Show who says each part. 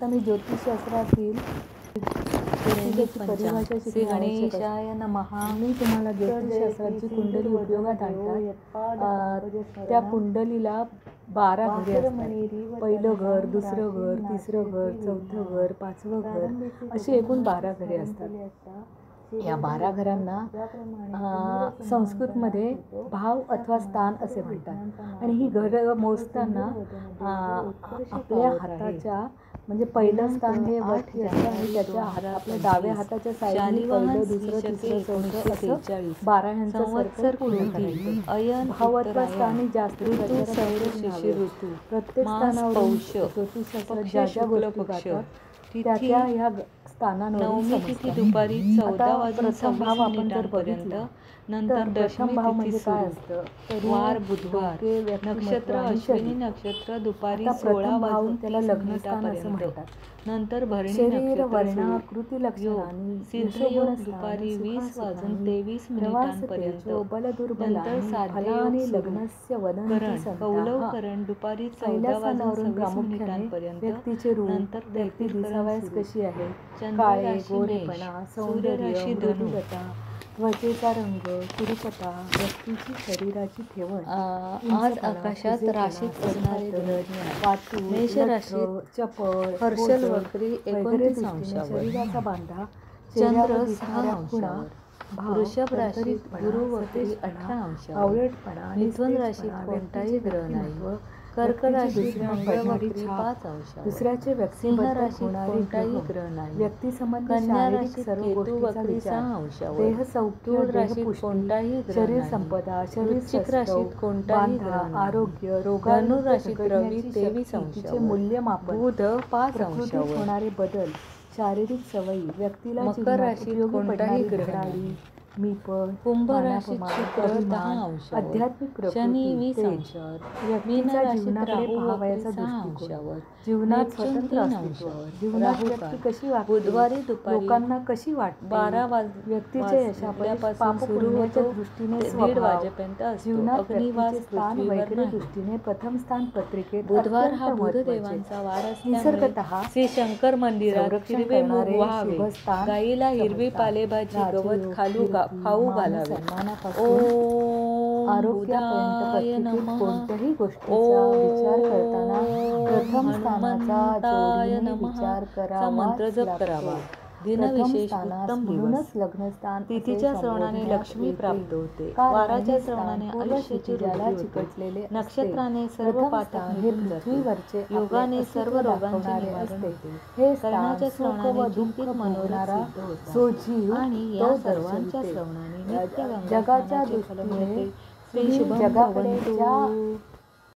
Speaker 1: आता मी ज्योतिषशास्त्रातील परिभाषा
Speaker 2: श्री गणेशाय नमः.
Speaker 1: मी तुम्हाला ज्योतिषशास्त्राची कुंडली उपयोगात आणतात. त्या कुंडलीला 12 घरे असतात. पहिलं घर, दुसरं घर, तिसरं घर, चौथं घर, पाचवं घर, अशी एकूण 12 घरे असतात. या 12 घरांना संस्कृतमध्ये भाव अथवा स्थान असे म्हणतात. आणि ही घरं मोजताना आपल्या हाताच्या म्हणजे पहिलं स्थान हे वरती असतं आणि त्याच्या आपल्या डाव्या हाताच्या साईडने पहिलं, दुसरं, तिसरं, चौथं असं 12 ह्यांचं सर्कल पूर्ण करायचं. भाव अथवा स्थानी जास्त
Speaker 2: ऋतू सौर शिशिर ऋतू
Speaker 1: प्रत्येक स्थानावर ज्योतिषशास्त्रात ज्या ज्या गोष्टी करतात त्या ह्या स्थानांवर
Speaker 2: तिथी दुपारी 14 वाजून 26 पर्यंत. नंतर दशमी तिथी
Speaker 1: काय असतं,
Speaker 2: वार बुधवार, नक्षत्र अश्विनी नक्षत्र दुपारी 16 वाजून
Speaker 1: त्याला लग्नस्थान असं म्हणतात.
Speaker 2: नंतर भरणी
Speaker 1: शरीर वर्णाकृती लक्षणांनी
Speaker 2: सिद्धयोग दुपारी 20 वाजून 23 मिनिटांपर्यंत. नंतर साध्य आणि
Speaker 1: लग्नस्य वदन्ति
Speaker 2: कौलवकरण दुपारी 14 वाजून 26 मिनिटांपर्यंत.
Speaker 1: व्यक्तीचे रूप,
Speaker 2: नंतर
Speaker 1: व्यक्ती दिसावयास कशी आहे,
Speaker 2: चंद्र
Speaker 1: काळे,
Speaker 2: राशी
Speaker 1: गोरेपणा, सौंदर्य, मृदुलता, त्वचेचा रंग, कुरूपता, व्यक्तीची शरीराची ठेवण.
Speaker 2: आज आकाशात राशीत असणारे ग्रह
Speaker 1: वाटू,
Speaker 2: मेष राशीत
Speaker 1: चपळ,
Speaker 2: हर्षल वक्री 29 अंशावर,
Speaker 1: शरीराचा बांधा,
Speaker 2: चंद्र 6
Speaker 1: खुणा,
Speaker 2: अंशावर, वृषभ राशीत गुरु वक्री 18 अंशावर,
Speaker 1: आवळटपणा,
Speaker 2: मिथुन राशीत कोणताही ग्रह नाही, कर्क राशीत मंगळ वक्री 5 अंशावर,
Speaker 1: दुसऱ्याचे
Speaker 2: सिंह राशीत कोणताही ग्रह नाही,
Speaker 1: व्यक्तिसंबंधी
Speaker 2: कन्या राशीत
Speaker 1: सर्व
Speaker 2: केतू
Speaker 1: गोष्टींचा
Speaker 2: वक्री
Speaker 1: विचार,
Speaker 2: 6 अंशावर,
Speaker 1: देह सौख्य,
Speaker 2: तूळ
Speaker 1: देह
Speaker 2: राशीत
Speaker 1: पुष्टी,
Speaker 2: कोणताही ग्रह
Speaker 1: शरीर
Speaker 2: नाही,
Speaker 1: संपदा, शरीर
Speaker 2: वृश्चिक
Speaker 1: सौष्ठव,
Speaker 2: राशीत कोणताही
Speaker 1: बांधा,
Speaker 2: ग्रह नाही,
Speaker 1: आरोग्य,
Speaker 2: धनु राशीत रवी
Speaker 1: रोगांची
Speaker 2: 23
Speaker 1: शक्ती, तिचे
Speaker 2: अंशावर,
Speaker 1: मूल्यमापन,
Speaker 2: बुध 5
Speaker 1: प्रकृतीत
Speaker 2: अंशावर,
Speaker 1: होणारे बदल, शारीरिक सवयी, व्यक्तीला
Speaker 2: मकर
Speaker 1: जीवनात
Speaker 2: राशीत
Speaker 1: उपयोगी
Speaker 2: कोणताही
Speaker 1: पडणारी
Speaker 2: ग्रह
Speaker 1: घड्याळी,
Speaker 2: नाही,
Speaker 1: मीपण,
Speaker 2: कुंभ राशीत
Speaker 1: मानापमान,
Speaker 2: शुक्र
Speaker 1: अभिमान,
Speaker 2: 10 अंशावर,
Speaker 1: आध्यात्मिक
Speaker 2: शनी
Speaker 1: प्रकृती,
Speaker 2: 20
Speaker 1: तेज,
Speaker 2: अंशावर, मीन
Speaker 1: व्यक्तीचा
Speaker 2: राशीत
Speaker 1: जीवनाकडे
Speaker 2: राहू वक्री
Speaker 1: पाहावयाचा
Speaker 2: 6
Speaker 1: दृष्टिकोन,
Speaker 2: अंशावर,
Speaker 1: जीवनात
Speaker 2: नेपच्यून
Speaker 1: स्वतंत्र
Speaker 2: 3
Speaker 1: अस्तित्व,
Speaker 2: अंशावर,
Speaker 1: जीवनात
Speaker 2: राहू
Speaker 1: व्यक्ती
Speaker 2: काळ
Speaker 1: कशी वागते,
Speaker 2: बुधवारी दुपारी
Speaker 1: लोकांना कशी वाटते,
Speaker 2: 12
Speaker 1: व्यक्तीच्या यशापासून
Speaker 2: सुरू होतो
Speaker 1: दृष्टीने
Speaker 2: ते 1:30
Speaker 1: स्वभाव,
Speaker 2: वाजेपर्यंत असतो.
Speaker 1: जीवनात
Speaker 2: अग्निवास
Speaker 1: व्यक्तीचे स्थान
Speaker 2: पृथ्वीवर
Speaker 1: वैखरी
Speaker 2: नाही.
Speaker 1: दृष्टीने प्रथम स्थान पत्रिकेत
Speaker 2: बुधवार हा
Speaker 1: अत्यंत महत्त्वाचे.
Speaker 2: बुधदेवांचा वार असल्यामुळे
Speaker 1: निसर्गतः
Speaker 2: श्री शंकर मंदिरात
Speaker 1: संरक्षण
Speaker 2: हिरवे मूग
Speaker 1: करणारे
Speaker 2: व्हावे,
Speaker 1: शुभस्थान
Speaker 2: गाईला हिरवी
Speaker 1: समजतात.
Speaker 2: पालेभाजी
Speaker 1: राजयोग,
Speaker 2: गवत
Speaker 1: कीर्ती,
Speaker 2: खाऊ
Speaker 1: मान,
Speaker 2: घालावे.
Speaker 1: सन्मानापासून
Speaker 2: ओम
Speaker 1: आरोग्यापर्यंत
Speaker 2: बुधाय
Speaker 1: पत्रिकेत
Speaker 2: नमः.
Speaker 1: कोणत्याही गोष्टीचा विचार करताना प्रथम स्थानाचा
Speaker 2: हनुमंताय
Speaker 1: जोडीने
Speaker 2: नमः
Speaker 1: विचार
Speaker 2: चा
Speaker 1: करावाच
Speaker 2: मंत्र जप
Speaker 1: लागतो.
Speaker 2: करावा.
Speaker 1: प्रथम
Speaker 2: दिनविशेष
Speaker 1: स्थानास
Speaker 2: उत्तम
Speaker 1: म्हणूनच
Speaker 2: दिवस,
Speaker 1: लग्नस्थान असे
Speaker 2: तिथीच्या श्रवणाने
Speaker 1: संबोधण्यात
Speaker 2: लक्ष्मी
Speaker 1: येते.
Speaker 2: प्राप्त होते,
Speaker 1: कारण
Speaker 2: वाराच्या
Speaker 1: हे स्थान
Speaker 2: श्रवणाने
Speaker 1: पूर्व
Speaker 2: आयुष्याची
Speaker 1: क्षितिजाला
Speaker 2: वृद्धी होते,
Speaker 1: चिकटलेले असते.
Speaker 2: नक्षत्राने सर्व
Speaker 1: प्रथम
Speaker 2: पातक
Speaker 1: स्थान हे
Speaker 2: निघून जाते,
Speaker 1: पृथ्वीवरचे
Speaker 2: योगाने
Speaker 1: आपले
Speaker 2: सर्व
Speaker 1: अस्तित्व
Speaker 2: रोगांचे
Speaker 1: दाखवणारे
Speaker 2: निवारण
Speaker 1: असते.
Speaker 2: होते,
Speaker 1: हे स्थान
Speaker 2: कर्णाच्या
Speaker 1: सुख
Speaker 2: श्रवणाने
Speaker 1: व दुःख
Speaker 2: चिंतित मनोरथ
Speaker 1: भोगणारा
Speaker 2: सिद्ध होतात.
Speaker 1: जो जीव
Speaker 2: आणि
Speaker 1: तो
Speaker 2: या सर्वांच्या
Speaker 1: दर्शविते.
Speaker 2: श्रवणाने नित्य
Speaker 1: जगाच्या
Speaker 2: गंगास्नानाचे फल
Speaker 1: दृष्टीने
Speaker 2: मिळते. श्री
Speaker 1: तुम्ही
Speaker 2: शुभम
Speaker 1: जगाकडे
Speaker 2: भवन्तु.
Speaker 1: ज्या